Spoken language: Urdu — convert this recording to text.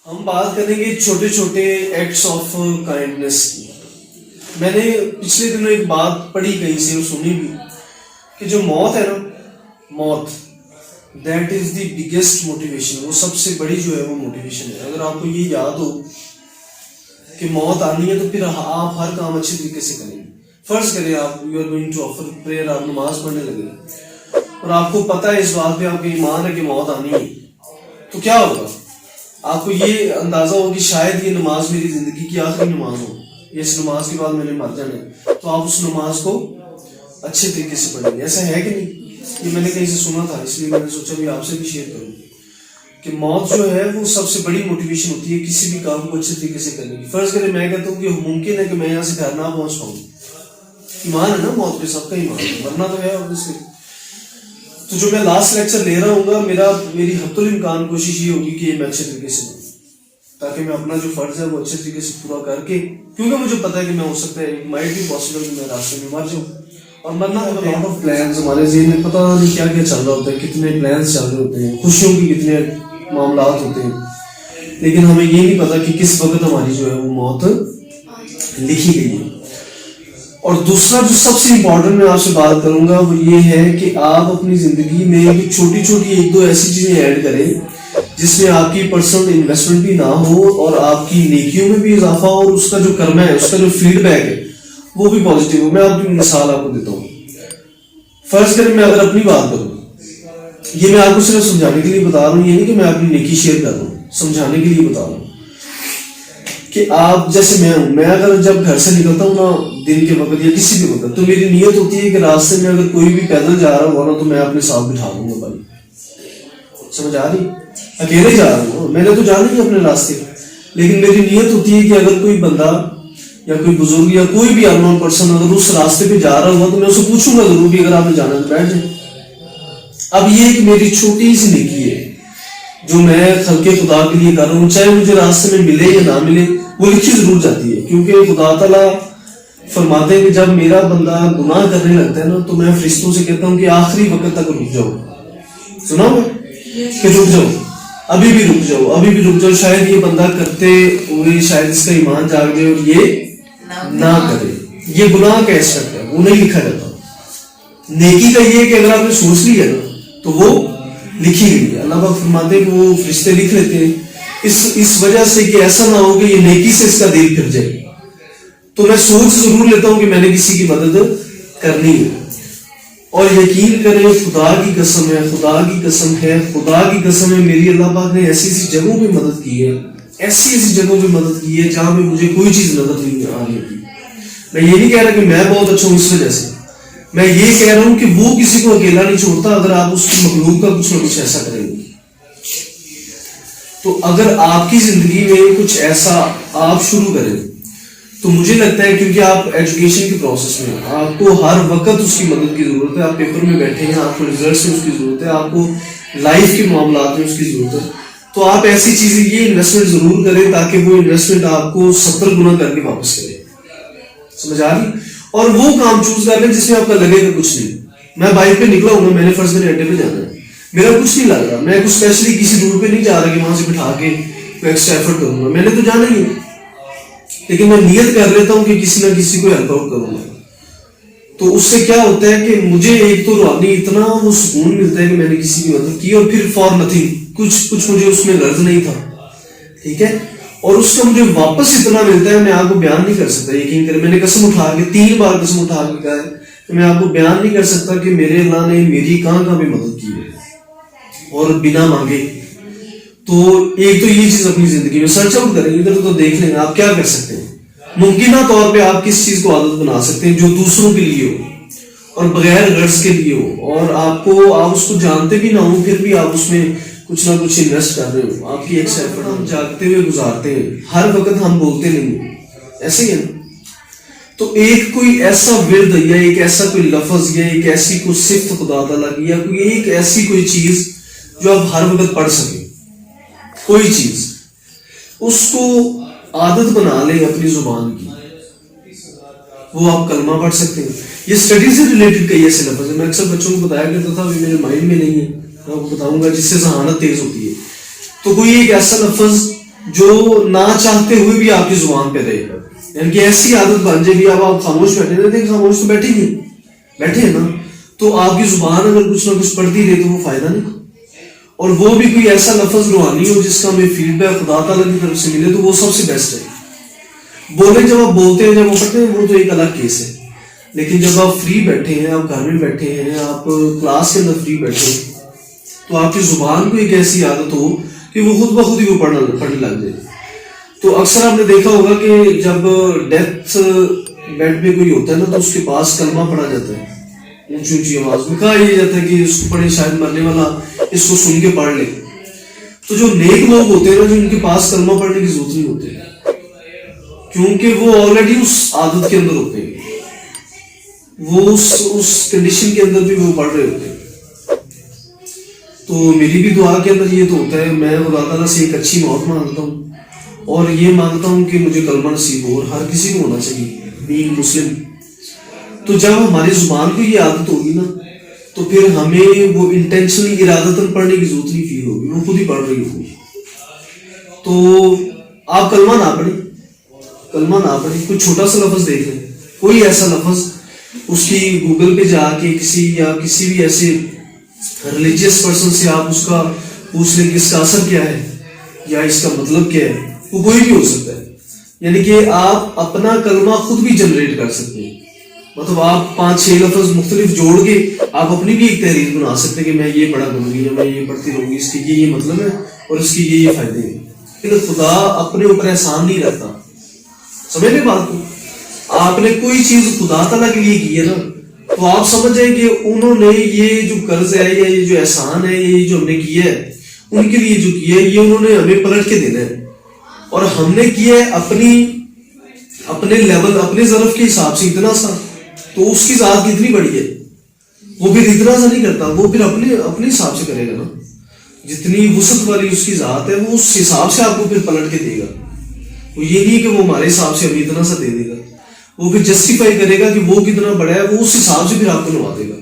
ہم بات کریں گے چھوٹے چھوٹے ایکٹس آف کائنڈنس کی. میں نے پچھلے دنوں ایک بات پڑھی کہیں سے اور سنی بھی کہ جو موت ہے نا، موت that is the biggest motivation. وہ سب سے بڑی جو ہے وہ موٹیویشن ہے. اگر آپ کو یہ یاد ہو کہ موت آنی ہے تو پھر آپ ہر کام اچھے طریقے سے کریں گے. فرض کریں آپ you are going to offer prayer, آپ نماز پڑھنے لگے اور آپ کو پتہ ہے اس بات پہ، آپ کا ایمان ہے کہ موت آنی ہے، تو کیا ہوگا؟ آپ کو یہ اندازہ ہو کہ شاید یہ نماز میری زندگی کی آخری نماز ہو، اس نماز کے بعد میں نے مر جانا ہے، تو آپ اس نماز کو اچھے طریقے سے پڑھیں گے. ایسا ہے کہ نہیں؟ یہ میں نے کہیں سے سنا تھا، اس لیے میں نے سوچا بھی آپ سے بھی شیئر کروں کہ موت جو ہے وہ سب سے بڑی موٹیویشن ہوتی ہے کسی بھی کام کو اچھے طریقے سے کرنے کی. فرض کریں میں کہتا ہوں کہ ممکن ہے کہ میں یہاں سے گھر نہ پہنچ پاؤں، ایمان ہے نا موت پہ، سب کا ایمان ہے، مرنا تو ہے obviously. تو جو میں لاسٹ لیکچر لے رہا ہوں گا، میری حد الامکان کوشش یہ ہوگی کہ میں اچھے طریقے سے دوں، تاکہ میں اپنا جو فرض ہے وہ اچھے طریقے سے پورا کر کے، کیونکہ مجھے پتا ہے کہ میں ہو سکتا ہے مائٹ بھی پاسبل کہ میں راستے میں مر جاؤں. اور مرنا ہے لاٹ آف پلانس ہمارے ذہن میں، پتہ نہیں کیا کیا چل رہا ہوتا ہے، کتنے پلانس چل رہے ہوتے ہیں، خوشیوں کی کتنے معاملات ہوتے ہیں، لیکن ہمیں یہ نہیں پتا کہ کس وقت ہماری جو ہے وہ موت لکھی گئی ہے. اور دوسرا جو سب سے امپورٹنٹ میں آپ سے بات کروں گا وہ یہ ہے کہ آپ اپنی زندگی میں چھوٹی چھوٹی ایک دو ایسی چیزیں ایڈ کریں جس میں آپ کی پرسنل انویسٹمنٹ بھی نہ ہو اور آپ کی نیکیوں میں بھی اضافہ ہو، اور اس کا جو کرما ہے، اس کا جو فیڈ بیک ہے وہ بھی پازیٹیو ہو. میں آپ کی مثال آپ کو دیتا ہوں. فرض کریں میں اگر اپنی بات کروں، یہ میں آپ کو صرف سمجھانے کے لیے بتا رہا ہوں، یہ نہیں کہ میں اپنی نیکی شیئر کر رہا ہوں، سمجھانے کے لیے بتا رہا ہوں کہ آپ جیسے میں ہوں، میں اگر جب گھر سے نکلتا ہوں نا دن کے وقت یا کسی بھی وقت، تو میری نیت ہوتی ہے کہ راستے میں اگر کوئی بھی پیدل جا رہا ہوگا نا تو میں اپنے ساتھ بٹھا دوں گا. بھائی سمجھ آ رہی؟ اکیلے جا رہا ہوں، میں نے تو جانا ہی اپنے راستے، لیکن میری نیت ہوتی ہے کہ اگر کوئی بندہ یا کوئی بزرگ یا کوئی بھی انون پرسن اگر اس راستے پہ جا رہا ہوگا تو میں اسے پوچھوں گا ضرور بھی، اگر آپ نے جانا تو بیٹھ جائیں. اب یہ ایک میری چھوٹی سی نیکی ہے جو میں خلق خدا کے لیے کر رہا ہوں، چاہے مجھے راستے میں ملے یا نہ ملے، وہ لکھی ضرور جاتی ہے. کیونکہ خدا تعالیٰ فرماتے ہیں کہ جب میرا بندہ گناہ کرنے لگتا ہے نا تو میں فرشتوں سے کہتا ہوں کہ آخری وقت تک رک جاؤ. سنا میں کہ رک جاؤ، ابھی بھی رک جاؤ، ابھی بھی رک جاؤ، شاید یہ بندہ کرتے ہوئے شاید اس کا ایمان جاگ جائے اور یہ نہ کرے. یہ گناہ کا ایسپیکٹ ہے، وہ نہیں لکھا جاتا. نیکی کا یہ ہے کہ اگر آپ نے سوچ لی ہے نا تو وہ لکھی گئی ہے. اللہ پاک فرماتے ہیں کہ وہ فرشتے لکھ لیتے ہیں اس وجہ سے کہ ایسا نہ ہو کہ یہ نیکی سے اس کا دل پھر جائے. تو میں سوچ ضرور لیتا ہوں کہ میں نے کسی کی مدد کرنی ہے. اور یقین کریں خدا کی قسم ہے، خدا کی قسم ہے، خدا کی قسم ہے، میری اللہ پاک نے ایسی ایسی جگہوں پہ مدد کی ہے، ایسی ایسی جگہوں پہ مدد کی ہے جہاں پہ مجھے کوئی چیز نظر نہیں آ رہی ہوتی. میں یہ نہیں کہہ رہا کہ میں بہت اچھا ہوں اس وجہ سے، میں یہ کہہ رہا ہوں کہ وہ کسی کو اکیلا نہیں چھوڑتا اگر آپ اس کی مخلوق کا کچھ نہ کچھ ایسا کریں گے. تو اگر آپ کی زندگی میں کچھ ایسا آپ شروع کریں تو مجھے لگتا ہے، کیونکہ آپ ایجوکیشن کے پروسیس میں آپ کو ہر وقت اس کی مدد کی ضرورت ہے، آپ پیپر میں بیٹھے ہیں، آپ کو ریزلٹس میں اس کی ضرورت ہے، آپ کو لائف کے معاملات میں اس کی ضرورت ہے، تو آپ ایسی چیزیں یہ انویسٹمنٹ ضرور کریں تاکہ وہ انویسٹمنٹ آپ کو 70 گنا کر کے واپس کرے. سمجھ آ رہی؟ اور وہ کام چوز کر لیں جس میں آپ کا لگے گا کچھ نہیں. میں بائک پہ نکلا ہوں، میں نے فرض کرے اڈے پہ جانا ہے، میرا کچھ نہیں لگ رہا، میں کچھ اسپیشلی کسی روٹ پہ نہیں جا رہا کہ وہاں سے بٹھا کے کوئی ایکسٹرا ایفرٹ کروں گا، میں نے تو جانا ہی ہے، لیکن میں نیت کر لیتا ہوں کہ کسی نہ کسی کو ہیلپ آؤٹ کروں گا. تو اس سے کیا ہوتا ہے کہ مجھے ایک تو روحانی اتنا وہ سکون ملتا ہے کہ میں نے کسی کی مدد کی، اور پھر فار نتھنگ، کچھ مجھے اس میں غرض نہیں تھا، ٹھیک ہے، اور اس کا مجھے واپس اتنا ملتا ہے میں آپ کو بیان نہیں کر سکتا. یقین کریں میں نے قسم اٹھا کے 3 بار قسم اٹھا کے کہا ہے کہ میں آپ کو بیان نہیں کر سکتا کہ میرے اللہ نے میری کہاں پہ مدد کی ہے اور بنا مانگے. تو ایک تو یہ چیز اپنی زندگی میں سرچ آؤٹ کریں، ادھر تو دیکھ لیں آپ کیا کر سکتے ہیں. ممکنہ طور پہ آپ کس چیز کو عادت بنا سکتے ہیں جو دوسروں کے لیے ہو اور بغیر غرض کے لیے ہو، اور آپ اس کو جانتے بھی نہ ہو، پھر بھی آپ اس میں کچھ نہ کچھ انویسٹ کر رہے ہو. آپ کی ایک ایفرٹ ہم جاگتے ہوئے گزارتے ہیں، ہر وقت ہم بولتے نہیں ہیں، ایسے ہی ہے نا. تو ایک کوئی ایسا ورد یا ایک ایسا کوئی لفظ یا ایک ایسی کوئی صفت خدا تعالیٰ کی یا کوئی ایک ایسی کوئی چیز جو آپ ہر وقت پڑھ سکیں، کوئی چیز اس کو عادت بنا لیں اپنی زبان کی. وہ آپ کلمہ پڑھ سکتے ہیں. یہ اسٹڈی سے ریلیٹڈ کئی ایسے لفظ ہیں، میں اکثر بچوں کو بتایا کرتا تھا، ابھی میرے مائنڈ میں نہیں ہے، میں آپ کو بتاؤں گا جس سے ذہانت تیز ہوتی ہے. تو کوئی ایک ایسا لفظ جو نہ چاہتے ہوئے بھی آپ کی زبان پہ رہے گا. یعنی کہ ایسی عادت بن جائے گی اب آپ خاموش بیٹھے رہتے ہیں, خاموش تو بیٹھے ہی بیٹھے ہیں نا, تو آپ کی زبان اگر کچھ نہ کچھ پڑھتی رہے تو وہ فائدہ نہیں. اور وہ بھی کوئی ایسا لفظ روحانی ہو جس کا ہمیں فیڈ بیک خدا تعالیٰ کی طرف سے ملے تو وہ سب سے بیسٹ ہے. بولے جب آپ بولتے ہیں, جب وہ پڑھتے ہیں, وہ تو ایک الگ کیس ہے. لیکن جب آپ فری بیٹھے ہیں, آپ گھر میں بیٹھے ہیں, آپ کلاس کے اندر فری بیٹھے ہیں, تو آپ کی زبان کو ایک ایسی عادت ہو کہ وہ خود بخود ہی وہ پڑھنے لگ جائے. تو اکثر آپ نے دیکھا ہوگا کہ جب ڈیتھ بیڈ پہ کوئی ہوتا ہے نا تو اس کے پاس کلمہ پڑھا جاتا ہے اونچی اونچی آواز میں, کہا یہ جاتا ہے کہ اس کو پڑھے, شاید مرنے والا اس کو سن کے پڑھ لے. تو جو نیک لوگ ہوتے ہیں نا, جو ان کے پاس کلمہ پڑھنے کی ضرورت نہیں ہوتی, کیونکہ وہ آلریڈی اس عادت کے اندر ہوتے ہیں, وہ اس کنڈیشن کے اندر بھی وہ پڑھ رہے ہوتے ہیں. تو میری بھی دعا کے اندر یہ تو ہوتا ہے, میں خدا تعالیٰ سے ایک اچھی موت مانگتا ہوں اور یہ مانگتا ہوں کہ مجھے کلمہ نصیب ہو, اور ہر کسی کو ہونا چاہیے بینگ مسلم. تو جب ہماری زبان کو یہ عادت ہوگی نا تو پھر ہمیں وہ انٹینشنلی ارادتاً پڑھنے کی ضرورت نہیں فیل ہوگی, وہ خود ہی پڑھ رہی ہوگی. تو آپ کلمہ نہ پڑھیں, کوئی چھوٹا سا لفظ دیکھ لیں, کوئی ایسا لفظ, اس کی گوگل پہ جا کے کسی بھی ایسے ریلیجیس پرسن سے آپ اس کا پوچھ لیں کہ اس کا اثر کیا ہے یا اس کا مطلب کیا ہے, وہ کوئی بھی ہو سکتا ہے. یعنی کہ آپ اپنا کلمہ خود بھی جنریٹ کر سکتے ہیں, مطلب آپ 5-6 لفظ مختلف جوڑ کے آپ اپنی بھی ایک تحریر بنا سکتے ہیں کہ میں یہ پڑھا کروں گی یا میں یہ پڑھتی رہوں گی, اس کے یہ مطلب ہے اور اس کی یہ فائدے ہیں. لیکن خدا اپنے اوپر احسان نہیں رکھتا, سمجھ لیں بات کو. آپ نے کوئی چیز خدا تعالیٰ کے لیے کی ہے نا, تو آپ سمجھ جائیں کہ انہوں نے یہ جو قرض ہے یا یہ جو احسان ہے, یہ جو ہم نے کیا ہے ان کے لیے جو کیا ہے, یہ انہوں نے ہمیں پلٹ کے دینا ہے. اور ہم نے کیا ہے اپنے لیول, اپنے ظرف کے حساب سے اتنا سا, تو اس کی ذات کتنی بڑی ہے, وہ پھر اتنا سا نہیں کرتا, وہ پھر اپنے حساب سے کرے گا نا. جتنی وسعت والی اس کی ذات ہے وہ اس حساب سے آپ کو پھر پلٹ کے دے گا. وہ یہ نہیں کہ وہ ہمارے حساب سے ابھی اتنا سا دے دے گا, وہ پھر جسٹیفائی کرے گا کہ وہ کتنا بڑا ہے, وہ اس حساب سے پھر آپ کو نوا دے گا.